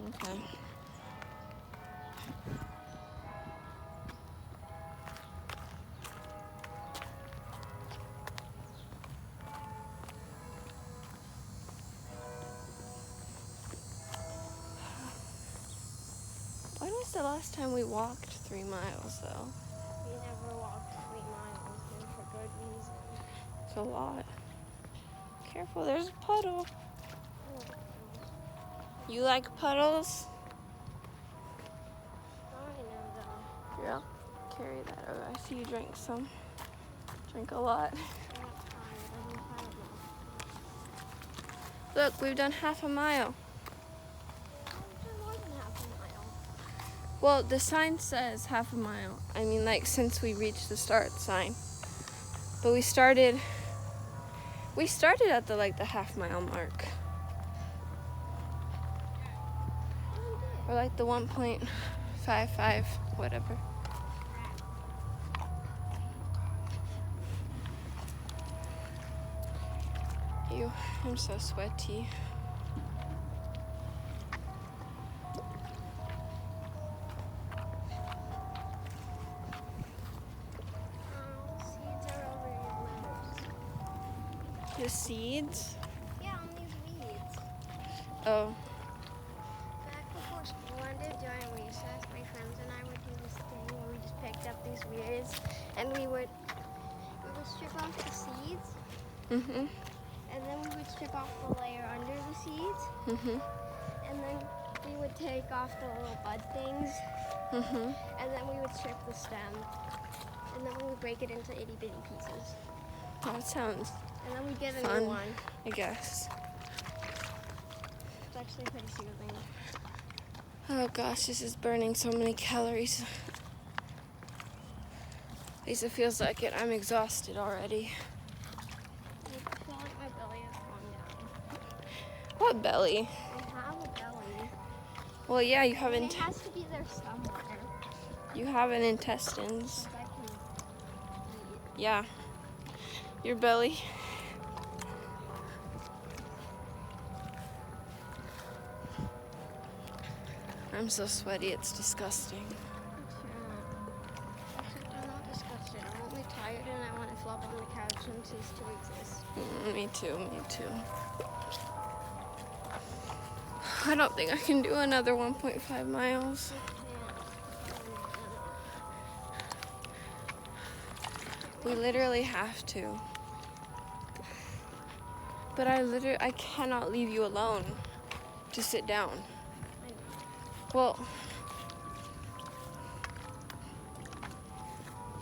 Okay. When was the last time we walked 3 miles, though? We never walked 3 miles, and for good reason. It's a lot. Careful, there's a puddle. You like puddles? I know though. Yeah. Carry that over. I see you drank some. Drink a lot. I'm not tired. I'm tired now. Look, we've done half a mile. I've done more than half a mile. Well, the sign says half a mile. I mean, like, since we reached the start sign. But we started at the half mile mark. Or like the 1.55, whatever. Ew, I'm so sweaty. Seeds are over your letters. The seeds? Yeah, on these weeds. Oh, Back before school ended during recess, my friends and I would do this thing where we just picked up these weeds and we would strip off the seeds, mhm, and then we would strip off the layer under the seeds, mhm, and then we would take off the little bud things, mhm. and then we would strip the stem, and then we would break it into itty bitty pieces, That sounds and then we'd get a fun, new one. I guess. It's actually pretty soothing. Oh gosh, this is burning so many calories. At least it feels like it. I'm exhausted already. I feel like my belly has gone down. What belly? I have a belly. Well, yeah, you have It has to be there somewhere. you have an intestines. Since I can eat. Yeah, your belly. I'm so sweaty. It's disgusting. Except I'm not disgusted. I'm only tired and I want to flop on the couch and cease to exist. Me too. Me too. I don't think I can do another 1.5 miles. We literally have to. But I cannot leave you alone to sit down. Well,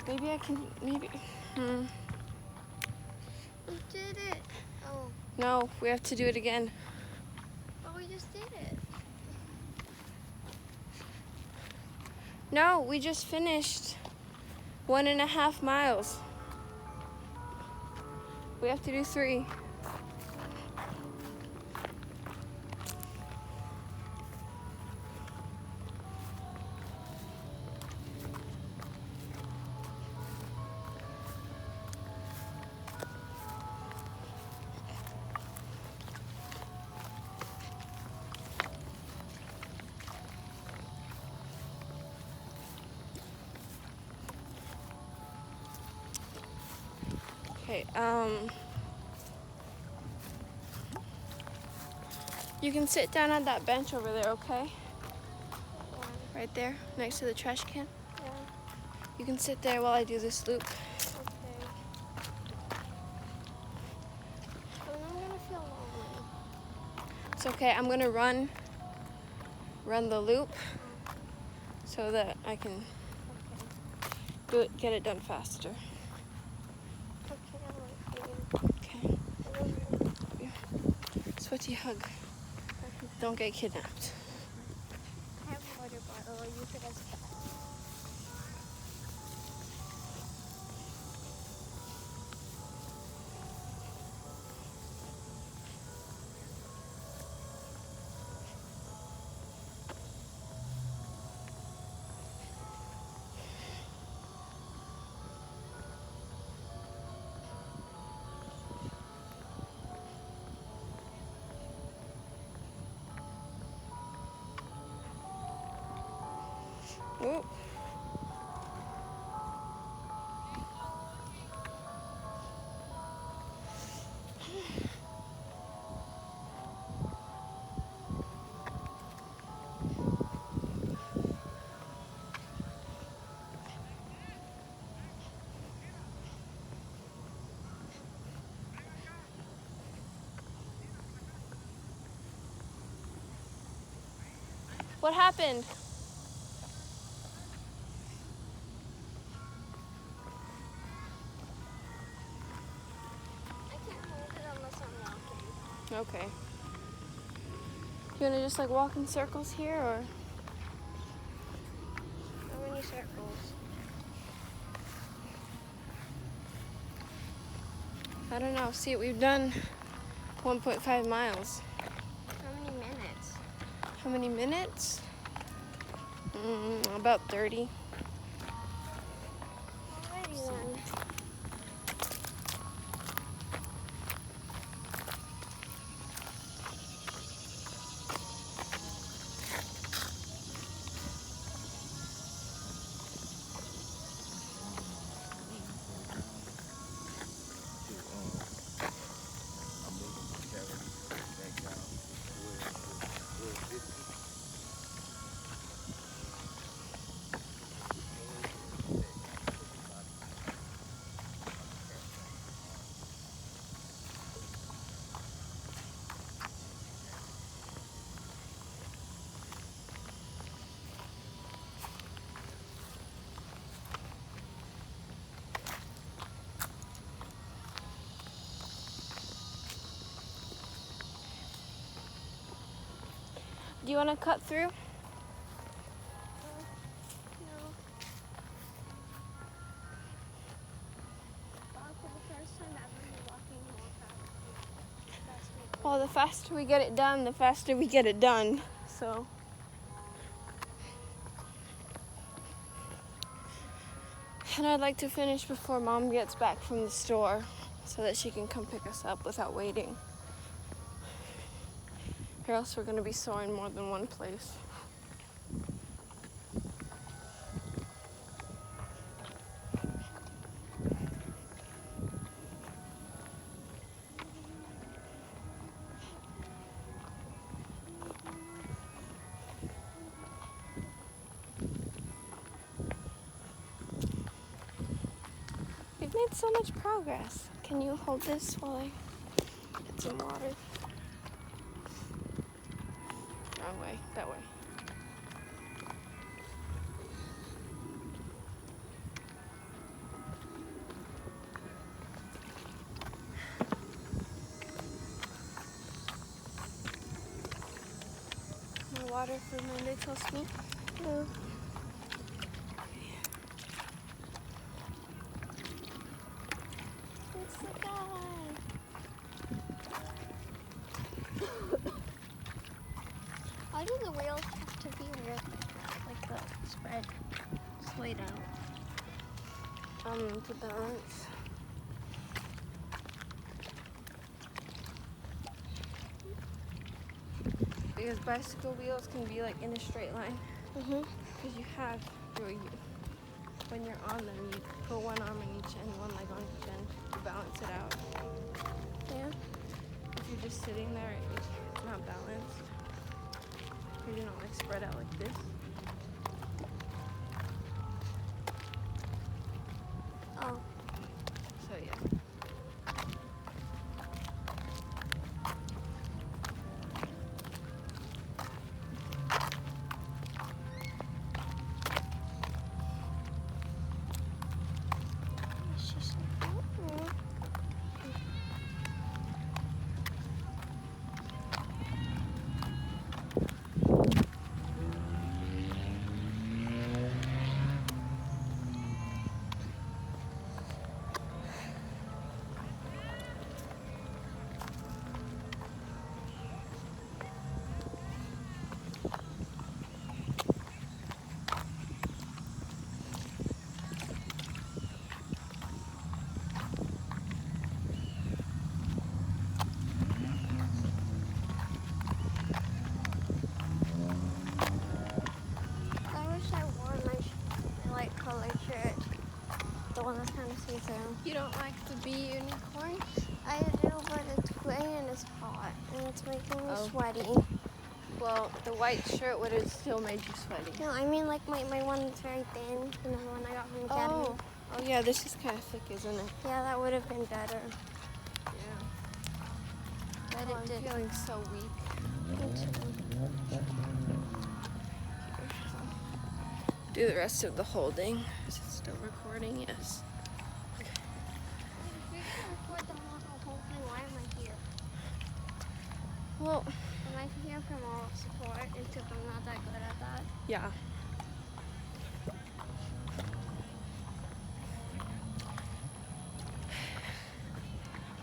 maybe I can, We did it. Oh, No, we have to do it again. but we just did it. No, we just finished 1.5 miles. We have to do 3. Okay, you can sit down on that bench over there, okay? Right there, next to the trash can. Yeah, You can sit there while I do this loop. okay. But I'm gonna feel lonely. It's okay, I'm gonna run the loop so that I can get it done faster. Okay, I'll wait for you. Okay, I love you. sweaty hug. Don't get kidnapped. I have a water bottle. I'll use it as a bag. Oh. What happened? I can't hold it unless I'm walking. Okay. You want to just like walk in circles here, or? How many circles? I don't know. See, we've done 1.5 miles. How many minutes? How many minutes? About 30. Alrighty then. Do you want to cut through? No. Well, for the first time ever, we're walking more fast. Well, the faster we get it done, the faster we get it done. So. And I'd like to finish before Mom gets back from the store so that she can come pick us up without waiting. Or else we're going to be sore in more than one place. We've made so much progress. Can you hold this while I get some water? Wrong way, that way. More water for Monday till school? No. It's the guy. Why do the wheels have to be weird like the spread laid out? To balance. Because bicycle wheels can be like in a straight line. Mm-hmm. Because you have when you're on them, you put one arm on each end, one leg on each end to balance it out. Yeah. If you're just sitting there, it's not balanced. You're not like spread out like this. Oh. So yeah. It's just Me too. You don't like the bee unicorn? I do, but it's gray and it's hot, and it's making me Oh. sweaty. Well, the white shirt would have still made you sweaty. No, I mean like my one that's very thin, you know, the one I got from Academy. Oh yeah, this is kind of thick, isn't it? Yeah, that would have been better. Yeah. But Oh, it I'm did. feeling so weak. Do the rest of the holding. Is it still recording? Yes. If you're gonna record the whole thing, why am I here? Well, Am I here for moral support? Except I'm not that good at that. yeah.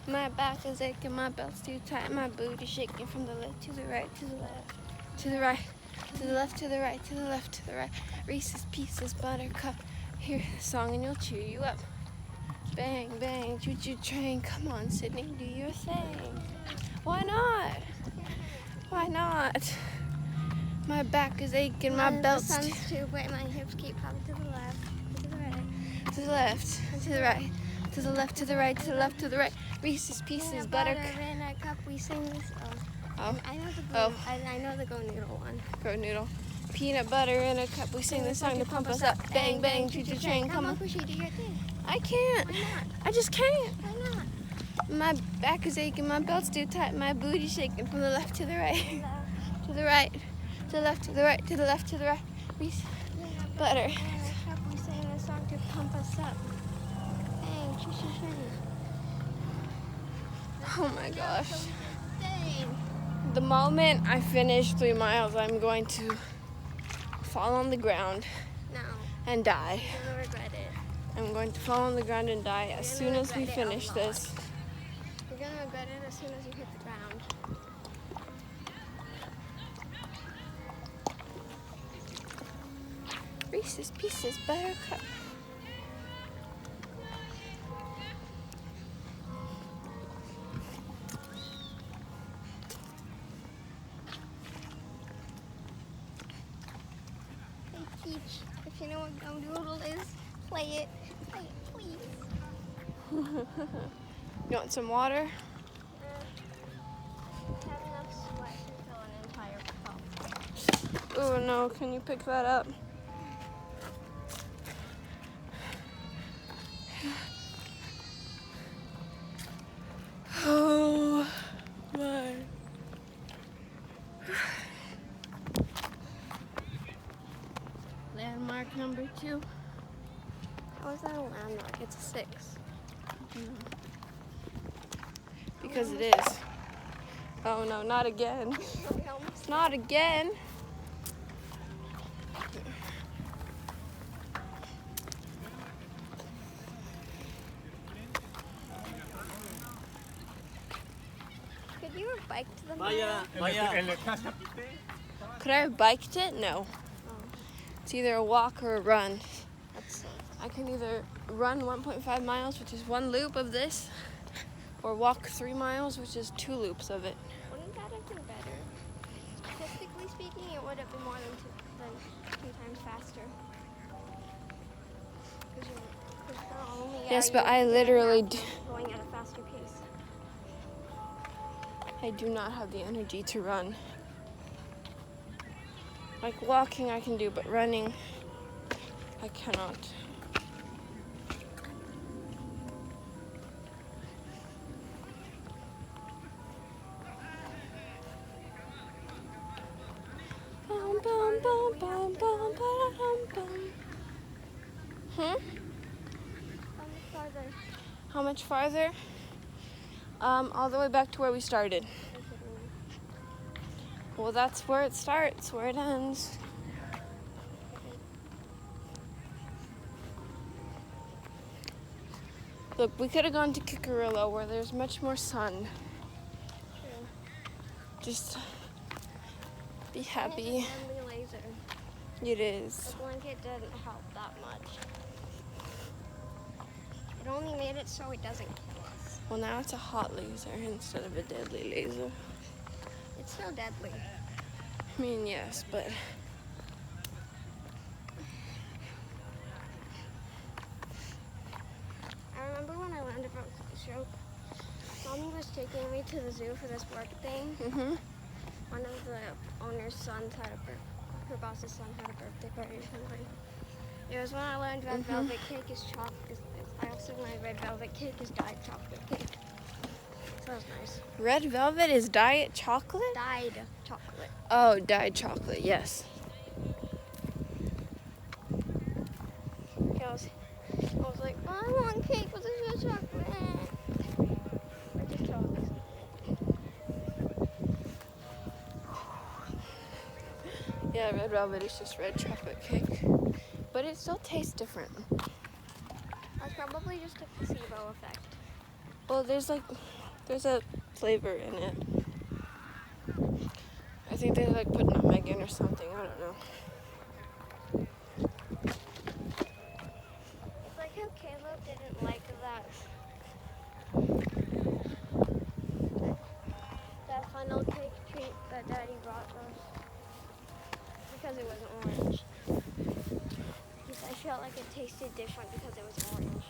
My back is aching, my belt's too tight, my booty shaking from the left to the right, to the left, to the right, to the left, to the right, to the left, to the right. Reese's Pieces, Buttercup. Hear the song and you'll cheer you up. Bang, bang, choo-choo train. Come on, Sydney, do your thing. Why not? Why not? My back is aching, my belt's The sun's too bright, my hips keep popping to the left, to the right. to the left, to the right, to the left, to the right, to the left, to the right. Reese's Pieces, Peanut Buttercup. butter in a cup, we sing this. Oh, I know the Oh. I know the Go Noodle one. Go Noodle. Peanut butter in a cup. We sing the song to pump us up. Bang, bang, choo-choo train. Come on. Pushy, do your thing. I can't. Why not? I just can't. Why not? My back is aching. My belt's too tight. My booty shaking from the left to the right. To the right. To the left, to the right, to the left, to the right. Reese. Butter. In a cup, we sing this song to pump us up. Bang, choo-choo train. Oh my gosh. Dang. The moment I finish 3 miles, I'm going to fall on the ground No, and die. you're gonna regret it. I'm going to fall on the ground and die as soon as we finish this. You're gonna regret it as soon as you hit the ground. Reese's Pieces, Buttercup. Hey Peach, if you know what Go Noodle is, play it. Play it, please. You want some water? I have enough sweat to fill an entire cup. Oh no, can you pick that up? Oh my. Landmark number 2. How is that a landmark? It's a 6. Because it is. Oh no, not again. We almost Not again. Could you have biked the Vaya, mile? vaya. Could I have biked it? No. Oh, It's either a walk or a run. that's so. I can either run 1.5 miles, which is 1 loop of this, or walk 3 miles, which is 2 loops of it. Wouldn't that have been better? Statistically speaking, it would have been more than 2 times faster. Because not only Yes, are but you I literally going at a faster pace. I do not have the energy to run. Like walking I can do, but running I cannot. Bum, bum, bum, bum, bum, ba-dum, bum. Hmm? Farther. How much farther? All the way back to where we started. Well, that's where it starts, where it ends. Look, we could have gone to Kikarillo where there's much more sun. True. Just be And happy. it's a deadly laser. It is. The blanket didn't help that much. It only made it so it doesn't kill us. Well, now it's a hot laser instead of a deadly laser. It's still deadly. I mean, yes, but I from show. Mommy was taking me to the zoo for this work thing. Mhm. One of the owner's sons had her boss's son had a birthday party or something. It was when I learned red velvet cake is chocolate. I also learned red velvet cake is dyed chocolate cake. So that was nice. Red velvet is diet chocolate? Dyed chocolate. Oh, dyed chocolate, yes. I was like, I want cake with this chocolate. I just told me something. Yeah, red velvet is just red chocolate cake. But it still tastes different. That's probably just a placebo effect. Well, there's a flavor in it. I think they like put nutmeg in or something. I don't know. It's like how Caleb didn't like that funnel cake treat that Daddy brought us because it was orange. Because I felt like it tasted different because it was orange.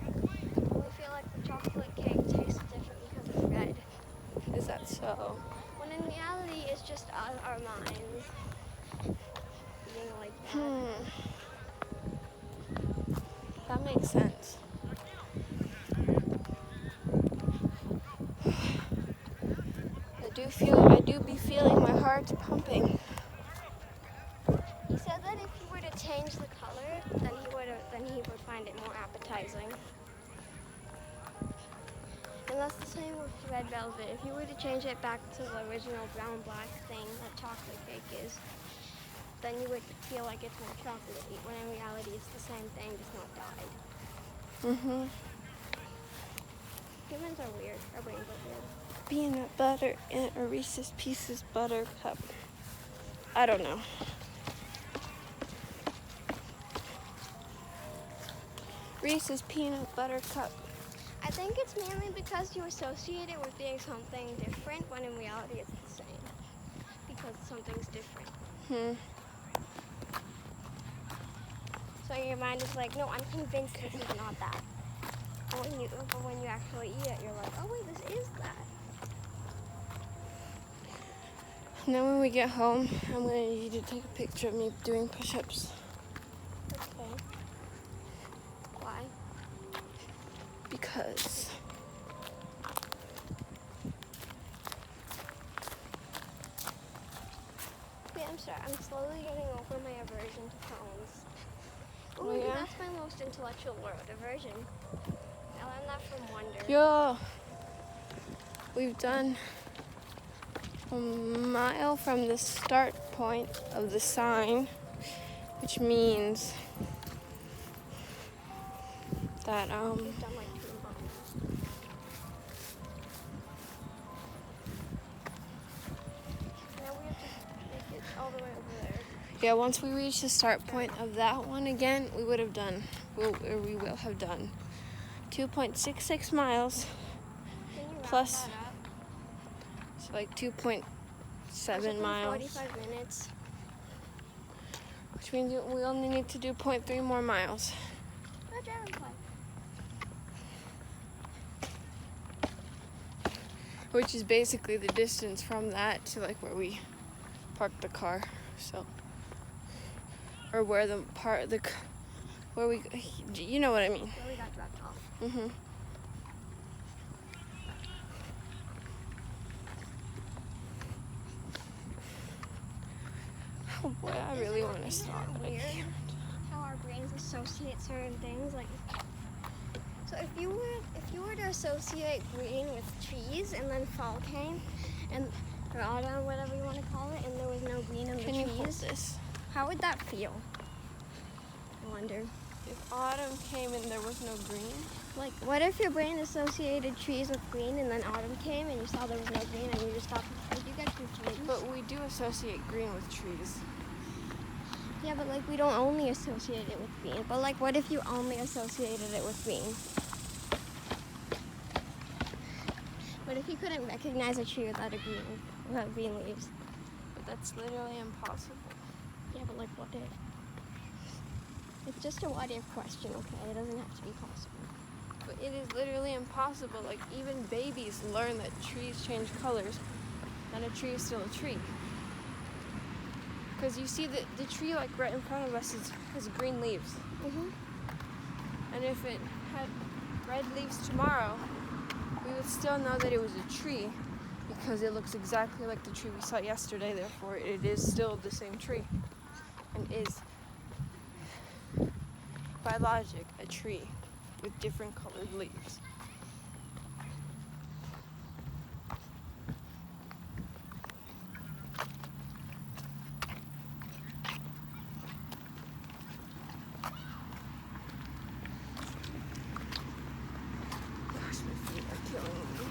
We feel like the chocolate cake tastes different because it's red. Is that so? When in reality, it's just our minds being like that. That makes sense. I do be feeling my heart pumping. He said that if he were to change the color, then he would find it more appetizing. And that's the same with red velvet. If you were to change it back to the original brown-black thing that chocolate cake is, then you would feel like it's more chocolatey, when in reality it's the same thing, just not dyed. Humans are weird. Our brains are weird. Peanut butter and a Reese's Pieces buttercup. I don't know. Reese's peanut butter cup. I think it's mainly because you associate it with being something different, when in reality it's the same. Because something's different. So your mind is like, no, I'm convinced this is not that. But when you actually eat it, you're like, oh wait, this is that. And then when we get home, I'm going to need you to take a picture of me doing push-ups. Okay. Why? Because Wait, I'm sorry. I'm slowly getting over my aversion to phones. Oh, yeah? That's my most intellectual word, aversion. I learned that from Wonder. yo, we've done a mile from the start point of the sign, which means that We've done like 2 miles. Now we have to make it all the way over there. yeah, once we reach the start point of that one again, we will have done 2.66 miles, Can you round Plus- that up? so like 2.7 That's miles, 45 minutes. which means we only need to do 0.3 more miles. No dragonfly. Which is basically the distance from that to like where we parked the car, so, or where the where we, you know what I mean. Where we got dropped off. Oh boy, I really want to stop. Isn't but it I weird can't. how our brains associate certain things? Like, so if you were to associate green with trees, and then fall came, or autumn, whatever you want to call it, and there was no green in the Can you hold trees, this? how would that feel? I wonder. If autumn came and there was no green, Like, what if your brain associated trees with green, and then autumn came, and you saw there was no green, and you just stopped? Would you get confused? but we do associate green with trees. Yeah, but like we don't only associate it with green. But like, what if you only associated it with green? What if you couldn't recognize a tree without green leaves? But that's literally impossible. Yeah, but like, what if? It's just a what if question, okay? It doesn't have to be possible. But it is literally impossible. Like, even babies learn that trees change colors, and a tree is still a tree. Because you see the tree, like, right in front of us has green leaves. Mhm. And if it had red leaves tomorrow, we would still know that it was a tree, because it looks exactly like the tree we saw yesterday. Therefore, it is still the same tree, and is, by logic, a tree with different colored leaves. Gosh, my feet are killing me.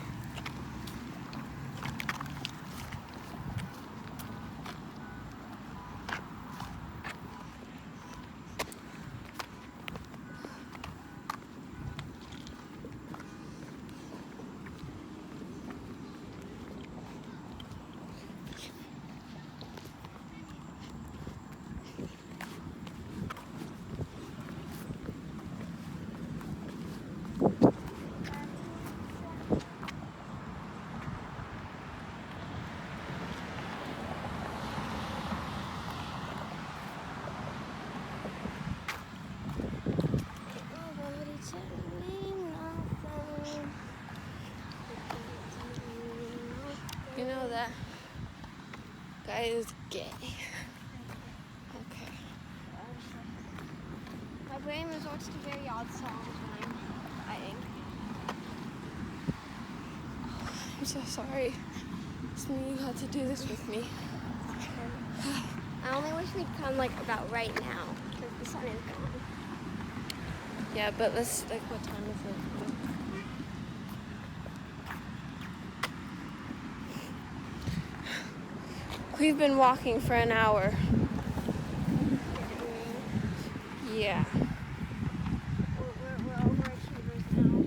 Nobody tell me nothing. You know that guy is gay. Okay. My brain resorts to very odd songs when I'm writing. I'm so sorry. It's me, you had to do this with me. I only wish we'd come like about right now because the sun is gone. Yeah, but let's, like, what time is it? We've been walking for an hour. Yeah. We're overachievers now.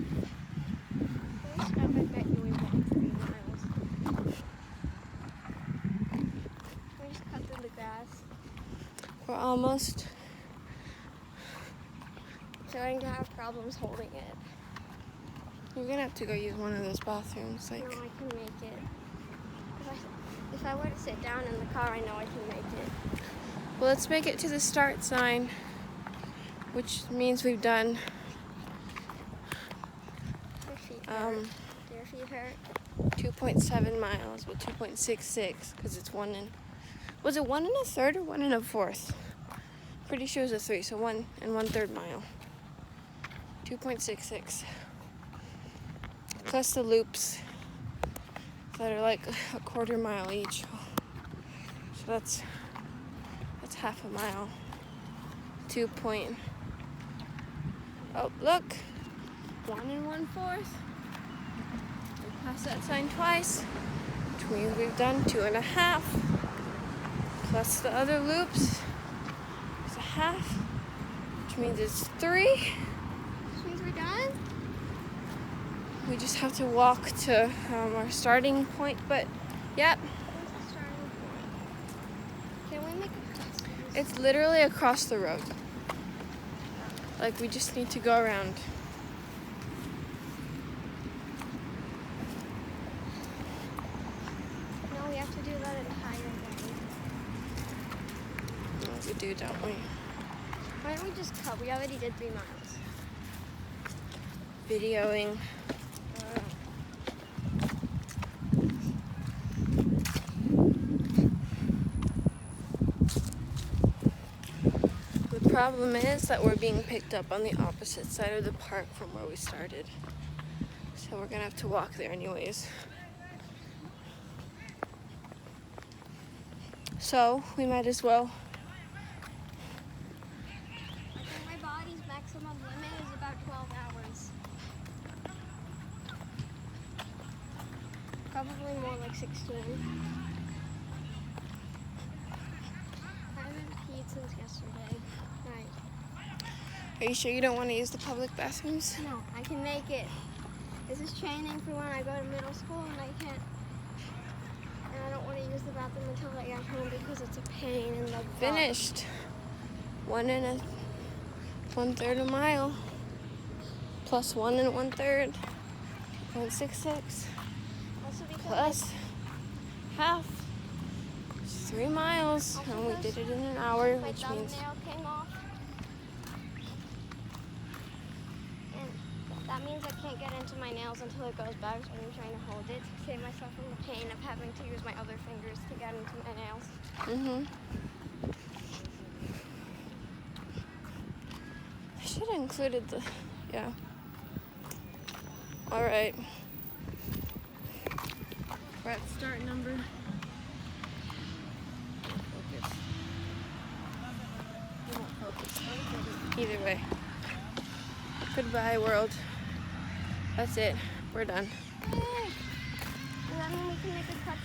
First up, I bet you we walked 3 miles. We just cut through the grass. We're almost. Starting to have problems holding it. You're gonna have to go use one of those bathrooms. Like, No, I can make it. If I were to sit down in the car, I know I can make it. well, let's make it to the start sign, which means we've done Your feet hurt. Do your feet hurt? 2.7 miles, well, 2.66, because it's one and, was it 1 1/3 or 1 1/4? Pretty sure it was a 3, so 1 1/3 mile. 2.66. Plus the loops that are like a 1/4 mile each. So that's half a mile. 2 point. Oh, look. 1 1/4. We passed that sign twice, which means we've done 2.5. Plus the other loops is a half, which means it's 3. Which means we're done? We just have to walk to our starting point, but yep, Where's the starting point? Can we make a test? it's literally across the road. Like, we just need to go around. No, we have to do that entire thing. No, we do, don't we? Why don't we just cut? We already did 3 miles. Videoing. The problem is that we're being picked up on the opposite side of the park from where we started. So we're gonna have to walk there anyways. So we might as well. I think my body's maximum limit is about 12 hours. Probably more like 16. I haven't peed since yesterday night. Are you sure you don't want to use the public bathrooms? No, I can make it. This is training for when I go to middle school and I can't. And I don't want to use the bathroom until I get home because it's a pain in the butt. Finished. 1 1/3 a mile. plus 1 1/3, 0.66, Also because plus half, 3 miles, and we did it in an hour, my which means thumbnail came off. And that means I can't get into my nails until it goes back, so I'm trying to hold it to save myself from the pain of having to use my other fingers to get into my nails. I should have included the, yeah. All right. We're at start number. Focus. You won't focus. Either way. Goodbye, world. That's it. We're done. Does that mean we can make a cut